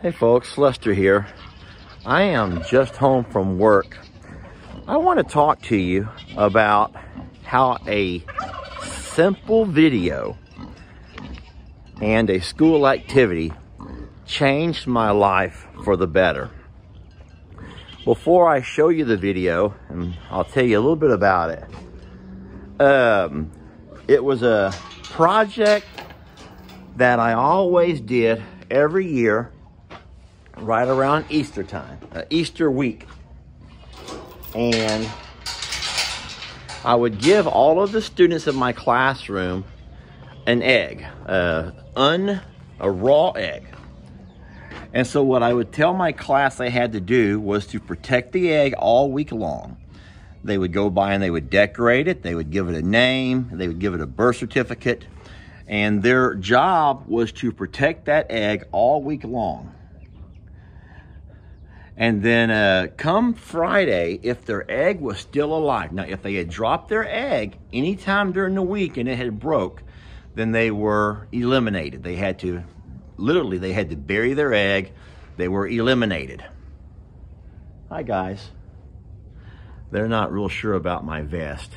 Hey folks, Lester here. I am just home from work. I want to talk to you about how a simple video and a school activity changed my life for the better. Before I show you the video, and I'll tell you a little bit about it. It was a project that I always did every year right around Easter time, Easter week. And I would give all of the students in my classroom an egg, a raw egg. And so what I would tell my class they had to do was to protect the egg all week long. They would go by and they would decorate it, they would give it a name, they would give it a birth certificate, and their job was to protect that egg all week long. And then come Friday, if their egg was still alive, now if they had dropped their egg anytime during the week and it had broke, then they were eliminated. They had to, literally, they had to bury their egg. They were eliminated. Hi guys. They're not real sure about my vest.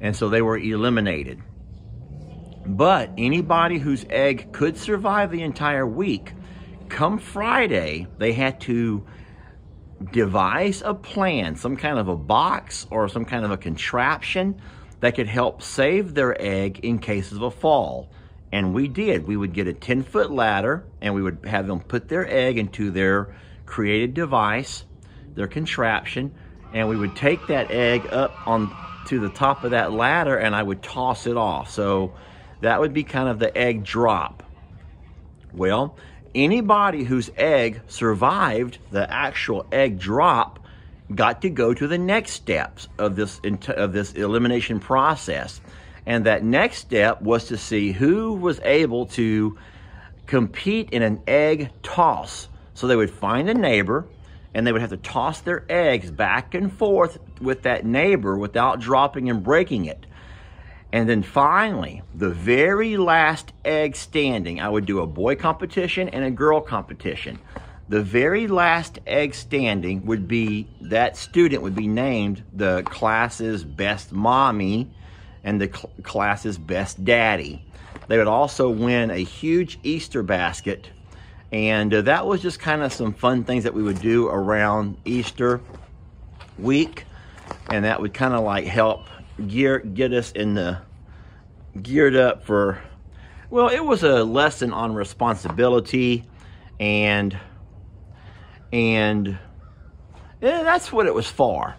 And so they were eliminated. But anybody whose egg could survive the entire week, come Friday, they had to devise a plan, some kind of a box or some kind of a contraption that could help save their egg in case of a fall. And we did. We would get a 10-foot ladder and we would have them put their egg into their created device, their contraption, and we would take that egg up on to the top of that ladder and I would toss it off. So that would be kind of the egg drop. Well, anybody whose egg survived the actual egg drop got to go to the next steps of this elimination process. And that next step was to see who was able to compete in an egg toss. So they would find a neighbor and they would have to toss their eggs back and forth with that neighbor without dropping and breaking it. And then finally, the very last egg standing, I would do a boy competition and a girl competition. The very last egg standing would be, that student would be named the class's best mommy and the class's best daddy. They would also win a huge Easter basket. And that was just kind of some fun things that we would do around Easter week. And that would kind of like help get us in the geared up for, well, it was a lesson on responsibility and that's what it was for.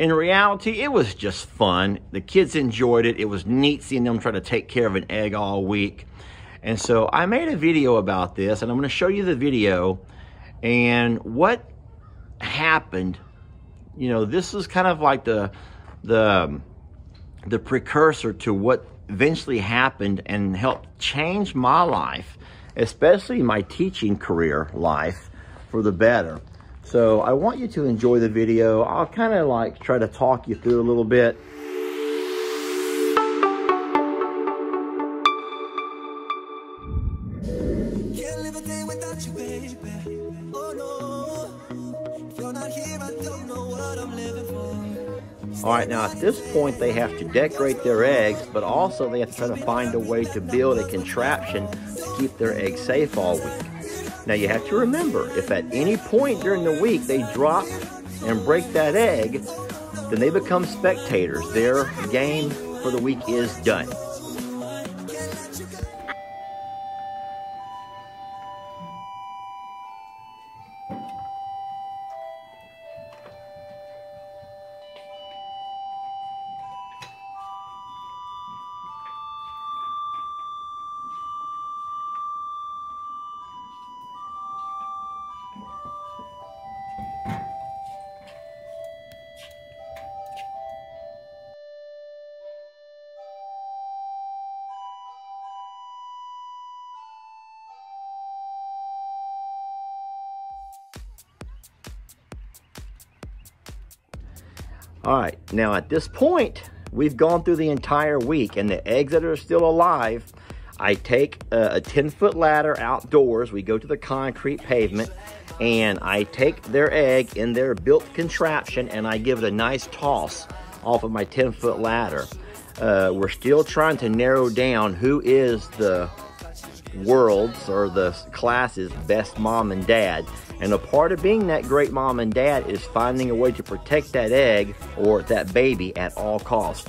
In reality, it was just fun. The kids enjoyed it. It was neat seeing them try to take care of an egg all week. And so I made a video about this, and I'm going to show you the video and what happened. You know, this is kind of like the precursor to what eventually happened and helped change my life, especially my teaching career life, for the better. So I want you to enjoy the video. I'll kind of like try to talk you through a little bit. Can't live a day without you, baby. Oh no, if you're not here, I don't know what I'm living for. All right, now at this point they have to decorate their eggs, but also they have to try to find a way to build a contraption to keep their eggs safe all week. Now you have to remember, if at any point during the week they drop and break that egg, then they become spectators. Their game for the week is done. All right, now at this point, we've gone through the entire week, and the eggs that are still alive, I take a 10-foot ladder outdoors. We go to the concrete pavement, and I take their egg in their built contraption, and I give it a nice toss off of my 10-foot ladder. We're still trying to narrow down who is the world's or the class's best mom and dad. And a part of being that great mom and dad is finding a way to protect that egg or that baby at all costs.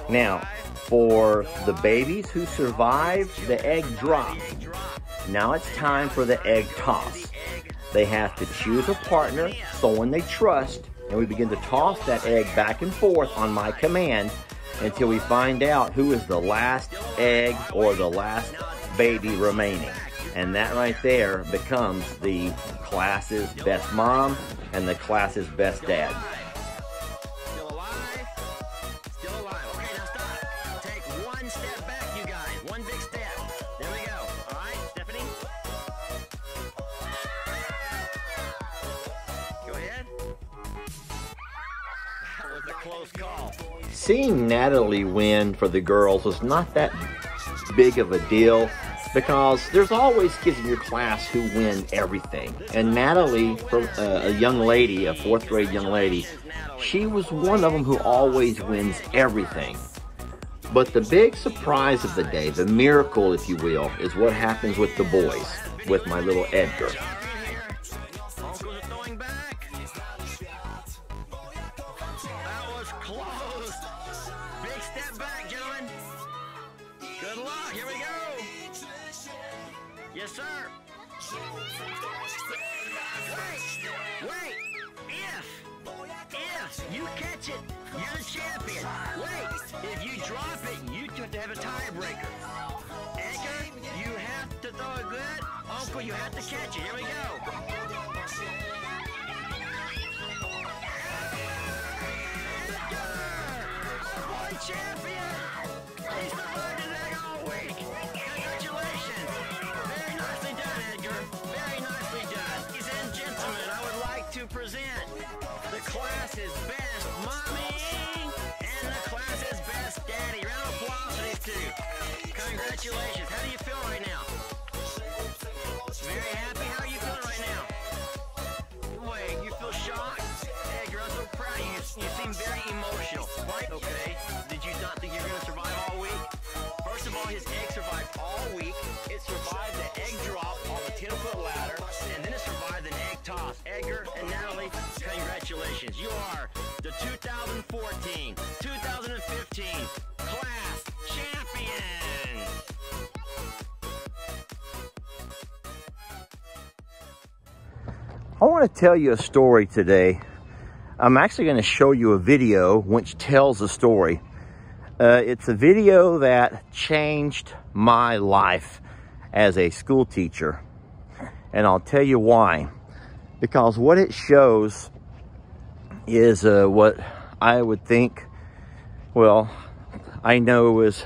Now, for the babies who survived the egg drop, now it's time for the egg toss. They have to choose a partner, someone they trust, and we begin to toss that egg back and forth on my command until we find out who is the last egg or the last baby remaining. And that right there becomes the class's best mom and the class's best dad. Step back, you guys. One big step. There we go. All right, Stephanie? Go ahead. That was a close call. Seeing Natalie win for the girls was not that big of a deal because there's always kids in your class who win everything. And Natalie, a young lady, a 4th grade young lady, she was one of them who always wins everything. But the big surprise of the day, the miracle, if you will, is what happens with the boys, with my little Edgar. That was close. Big step back, gentlemen. Good luck. Here we go. Yes, sir. Wait. If you catch it, you're the champion. Wait. If you drop it, you have to have a tiebreaker. Edgar, you have to throw it good. Uncle, you have to catch it. Here we go. Champion! He survived his egg all week! Congratulations! Very nicely done, Edgar. Very nicely done. Ladies and gentlemen, I would like to present the class's best mommy and the class's best daddy. Round of applause for these two. Congratulations. How do you feel right now? Very happy? How are you feeling right now? Wait, you feel shocked? Edgar, I'm so proud of you. You seem very emotional. Right? Okay. Did you not think you were going to survive all week? First of all, his egg survived all week. It survived the egg drop on the 10-foot ladder, and then it survived an egg toss. Edgar and Natalie, congratulations. You are the 2014-2015 class champions. I want to tell you a story today. I'm actually going to show you a video which tells a story. It's a video that changed my life as a school teacher. And I'll tell you why. Because what it shows is what I would think, well, I know was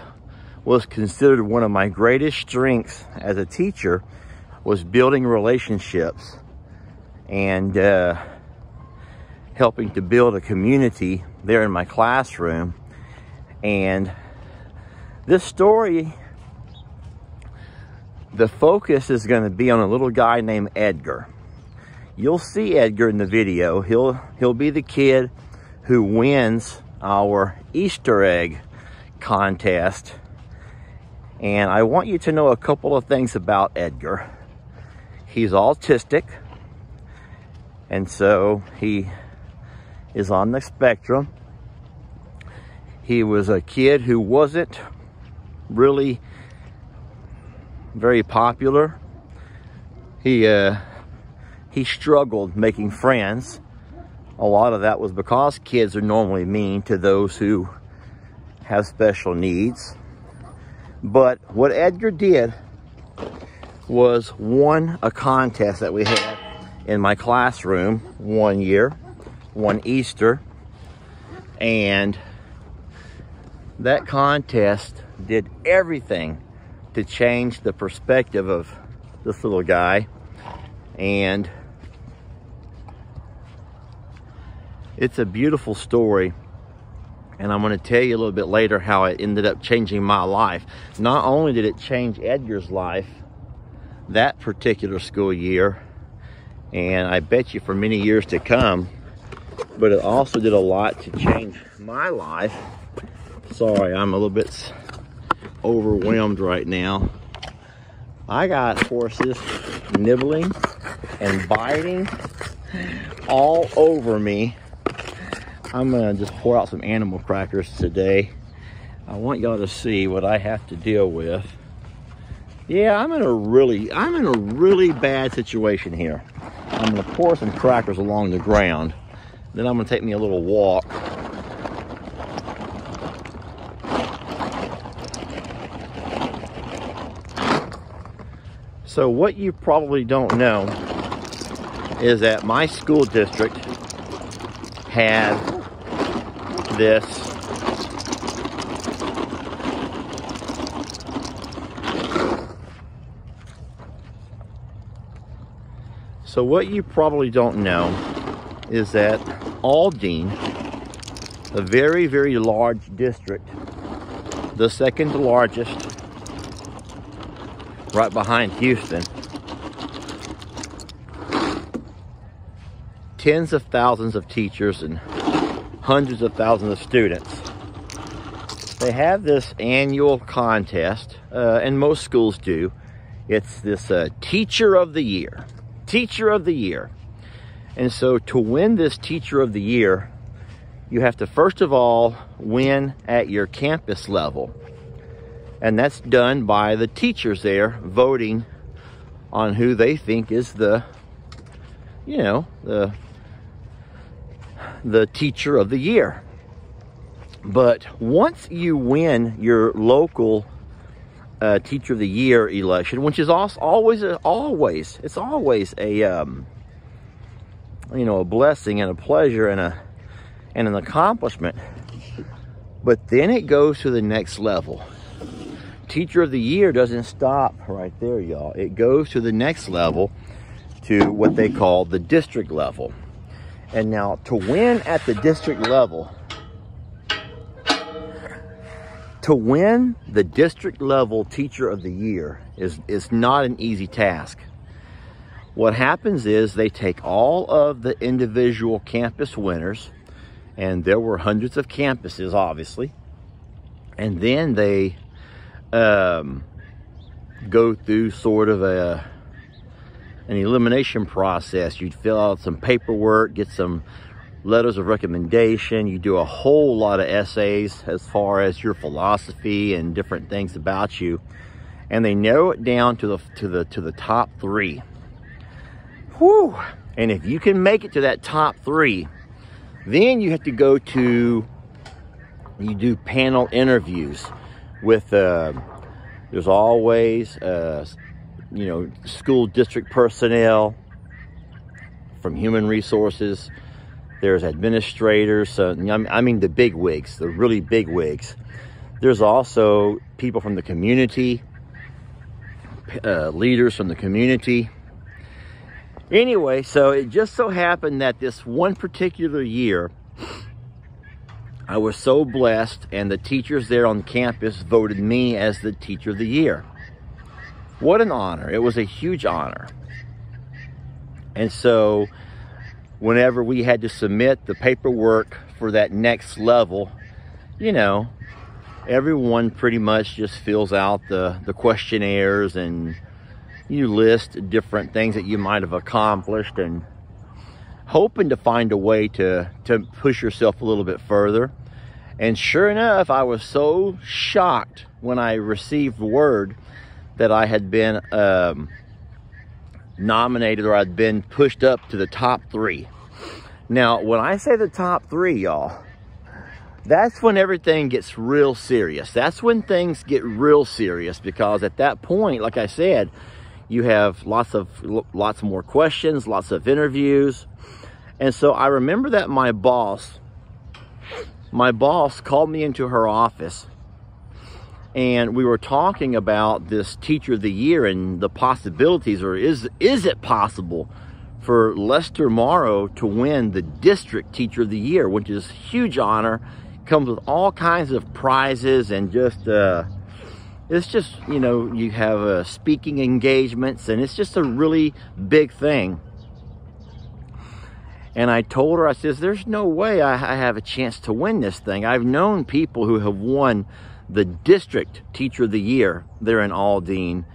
considered one of my greatest strengths as a teacher, was building relationships and helping to build a community there in my classroom. And this story, the focus is going to be on a little guy named Edgar. You'll see Edgar in the video. He'll be the kid who wins our Easter egg contest. And I want you to know a couple of things about Edgar. He's autistic, and so he is on the spectrum. He was a kid who wasn't really very popular. He struggled making friends. A lot of that was because kids are normally mean to those who have special needs. But what Edgar did was won a contest that we had in my classroom one year, one Easter, and that contest did everything to change the perspective of this little guy. And it's a beautiful story, and I'm going to tell you a little bit later how it ended up changing my life. Not only did it change Edgar's life that particular school year, and I bet you for many years to come, but it also did a lot to change my life. Sorry, I'm a little bit overwhelmed right now. I got horses nibbling and biting all over me. I'm gonna just pour out some animal crackers today. I want y'all to see what I have to deal with. Yeah, I'm in a really bad situation here. I'm gonna pour some crackers along the ground. Then I'm gonna take me a little walk. So what you probably don't know is that my school district had this So what you probably don't know is that Aldine, a very, very large district, the second largest, right behind Houston, tens of thousands of teachers and hundreds of thousands of students. They have this annual contest, and most schools do. It's this Teacher of the Year. Teacher of the Year. And so to win this Teacher of the Year, you have to first of all win at your campus level. And that's done by the teachers there voting on who they think is the Teacher of the Year. But once you win your local Teacher of the Year election, which is always a blessing and a pleasure and an accomplishment. But then it goes to the next level. Teacher of the Year doesn't stop right there, y'all. It goes to the next level, to what they call the district level. And now to win at the district level, to win the district level Teacher of the Year is not an easy task. What happens is they take all of the individual campus winners, and there were hundreds of campuses, obviously, and then they go through sort of an elimination process. You'd fill out some paperwork, get some letters of recommendation. You do a whole lot of essays as far as your philosophy and different things about you, and they narrow it down to the top 3. Whew! And if you can make it to that top 3, then you have to go to, you do panel interviews with there's always school district personnel from human resources. There's administrators, I mean the big wigs, the really big wigs. There's also people from the community, leaders from the community. Anyway, so it just so happened that this one particular year, I was so blessed, and the teachers there on campus voted me as the Teacher of the Year. What an honor. It was a huge honor. And so whenever we had to submit the paperwork for that next level, everyone pretty much just fills out the questionnaires, and you list different things that you might have accomplished, and hoping to find a way to push yourself a little bit further. And sure enough, I was so shocked when I received word that I had been nominated, or I'd been pushed up to the top 3. Now, when I say the top 3, y'all, that's when everything gets real serious. That's when things get real serious, because at that point, like I said, you have lots more questions, lots of interviews. And so I remember that my boss called me into her office, and we were talking about this Teacher of the Year and the possibilities, or is it possible for Lester Morrow to win the District Teacher of the Year, which is a huge honor, comes with all kinds of prizes, and just it's just, you know, you have speaking engagements, and it's just a really big thing. And I told her, I says, there's no way I have a chance to win this thing. I've known people who have won the District Teacher of the Year there in Aldine.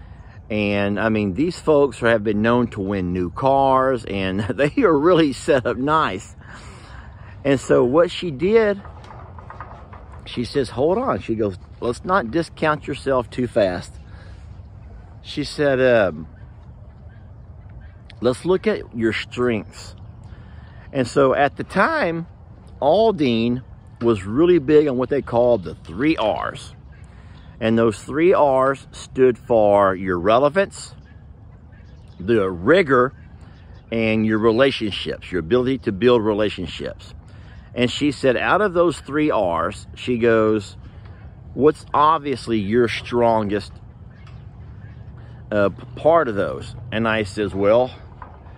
And I mean, these folks have been known to win new cars, and they are really set up nice. And so what she did, she says, hold on. She goes, let's not discount yourself too fast. She said, let's look at your strengths. And so at the time, Aldine was really big on what they called the 3 R's. And those 3 R's stood for your relevance, the rigor, and your relationships, your ability to build relationships. And she said, out of those 3 R's, she goes, what's obviously your strongest part of those? And I says, well,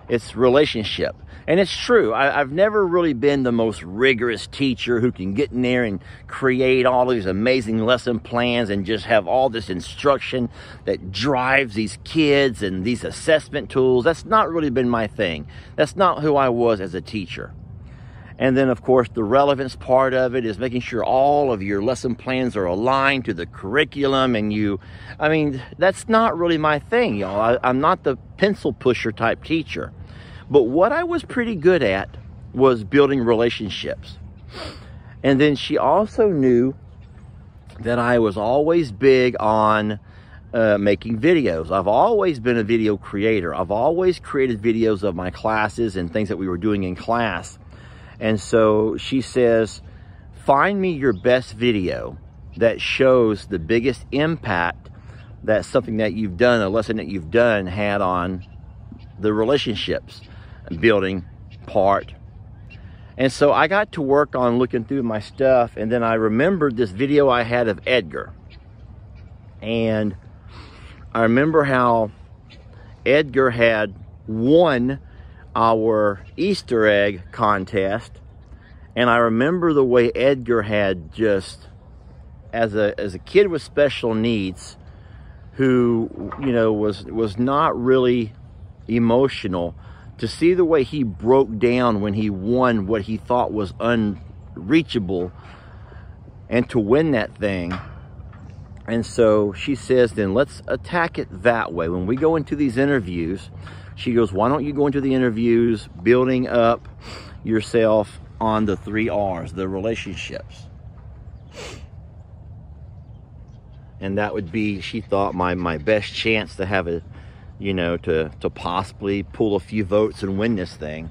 it's relationship. And it's true. I've never really been the most rigorous teacher who can get in there and create all these amazing lesson plans and just have all this instruction that drives these kids and these assessment tools. That's not really been my thing. That's not who I was as a teacher. And then, of course, the relevance part of it is making sure all of your lesson plans are aligned to the curriculum. And I mean, that's not really my thing, y'all. I'm not the pencil pusher type teacher. But what I was pretty good at was building relationships. And then she also knew that I was always big on making videos. I've always been a video creator. I've always created videos of my classes and things that we were doing in class. And so she says, find me your best video that shows the biggest impact that something that you've done, a lesson that you've done, had on the relationships building part. And so I got to work on looking through my stuff, and then I remembered this video I had of Edgar. And I remember how Edgar had won our Easter egg contest. And I remember the way Edgar had just, as a kid with special needs, who, you know, was not really emotional, to see the way he broke down when he won what he thought was unreachable, and to win that thing. And so she says, then let's attack it that way. When we go into these interviews, she goes, why don't you go into the interviews building up yourself on the 3 R's, the relationships? And that would be, she thought, my best chance to have a, you know, to possibly pull a few votes and win this thing.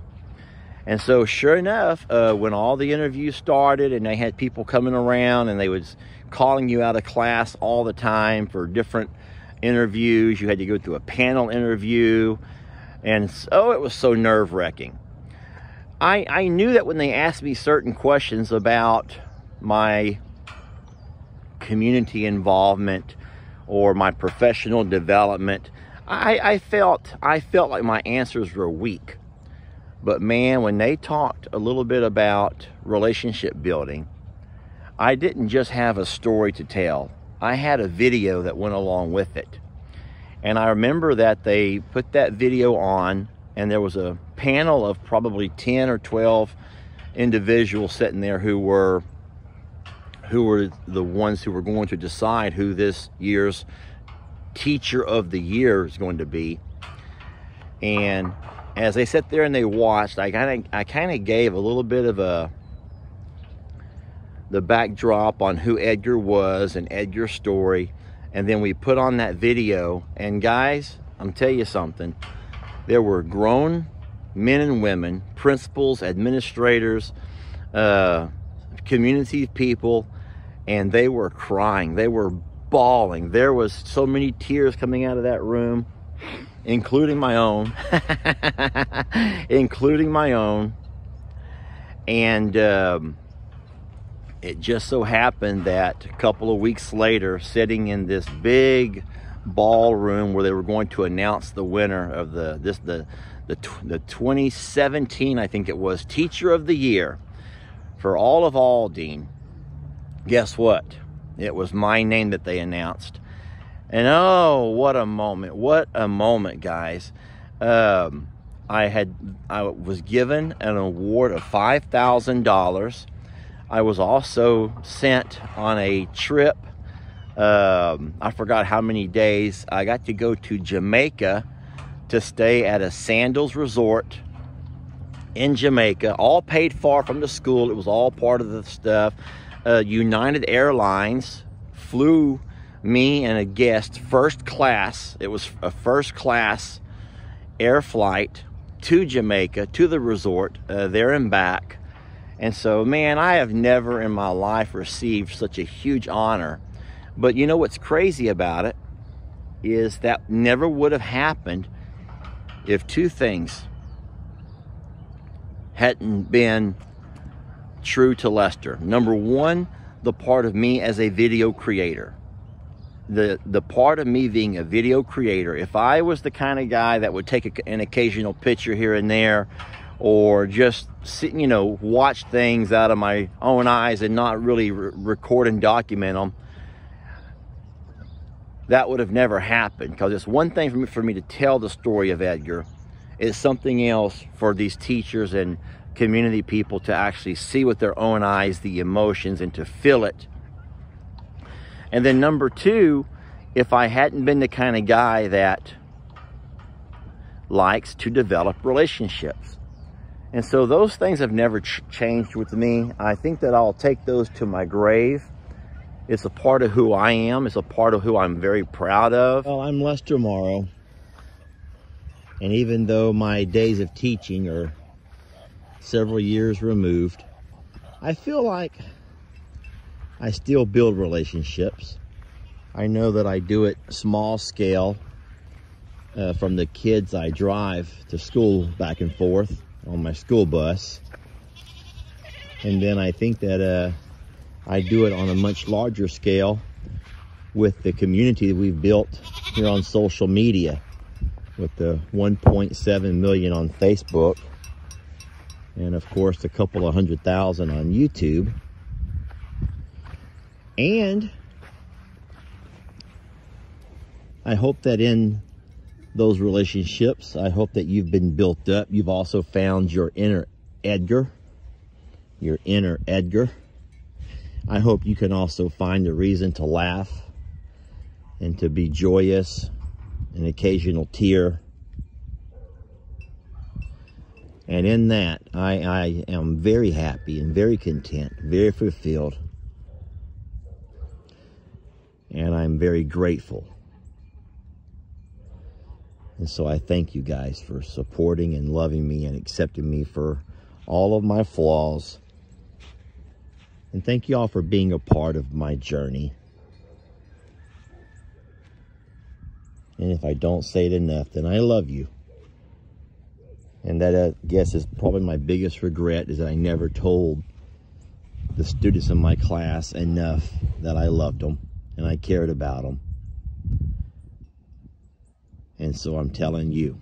And so sure enough, when all the interviews started and they had people coming around and they was calling you out of class all the time for different interviews, you had to go through a panel interview. And so it was so nerve-wracking. I knew that when they asked me certain questions about my community involvement or my professional development, I felt like my answers were weak. But man, when they talked a little bit about relationship building, I didn't just have a story to tell. I had a video that went along with it. And I remember that they put that video on, and there was a panel of probably 10 or 12 individuals sitting there who were the ones who were going to decide who this year's Teacher of the Year is going to be. And as they sat there and they watched, I kind of gave a little bit of the backdrop on who Edgar was and Edgar's story. And then we put on that video. And guys, I'm telling you something. There were grown men and women, principals, administrators, community people, and they were crying. They were bawling. There was so many tears coming out of that room, including my own. Including my own. And it just so happened that a couple of weeks later, sitting in this big ballroom where they were going to announce the winner of the 2017, I think it was, Teacher of the Year for all of Aldine. Guess what? It was my name that they announced. And oh, what a moment. What a moment, guys. I was given an award of $5,000. I was also sent on a trip. I forgot how many days. I got to go to Jamaica to stay at a Sandals resort in Jamaica, all paid for from the school. It was all part of the stuff. United Airlines flew me and a guest first class. It was a first class air flight to Jamaica, to the resort, there and back. And so, man, I have never in my life received such a huge honor. But you know what's crazy about it is that never would have happened if two things hadn't been true to Lester. Number one, the part of me as a video creator. The part of me being a video creator. If I was the kind of guy that would take an occasional picture here and there, or just sit, you know, watch things out of my own eyes and not really record and document them, that would have never happened. Because it's one thing for me to tell the story of Edgar. It's something else for these teachers and community people to actually see with their own eyes the emotions and to feel it. And then number two, if I hadn't been the kind of guy that likes to develop relationships. And so those things have never changed with me. I think that I'll take those to my grave. It's a part of who I am. It's a part of who I'm very proud of. Well, I'm Lester Morrow. And even though my days of teaching are several years removed, I feel like I still build relationships. I know that I do it small scale from the kids I drive to school back and forth on my school bus. And then I think that I do it on a much larger scale with the community that we've built here on social media, with the 1.7 million on Facebook, and of course a couple of 100,000 on YouTube. And I hope that in those relationships, I hope that you've been built up. You've also found your inner Edgar. Your inner Edgar. I hope you can also find a reason to laugh and to be joyous, an occasional tear. And in that, I am very happy and very content, very fulfilled. And I'm very grateful. And so I thank you guys for supporting and loving me and accepting me for all of my flaws. And thank you all for being a part of my journey. And if I don't say it enough, then I love you. And that, I guess, is probably my biggest regret, is that I never told the students in my class enough that I loved them and I cared about them. And so I'm telling you.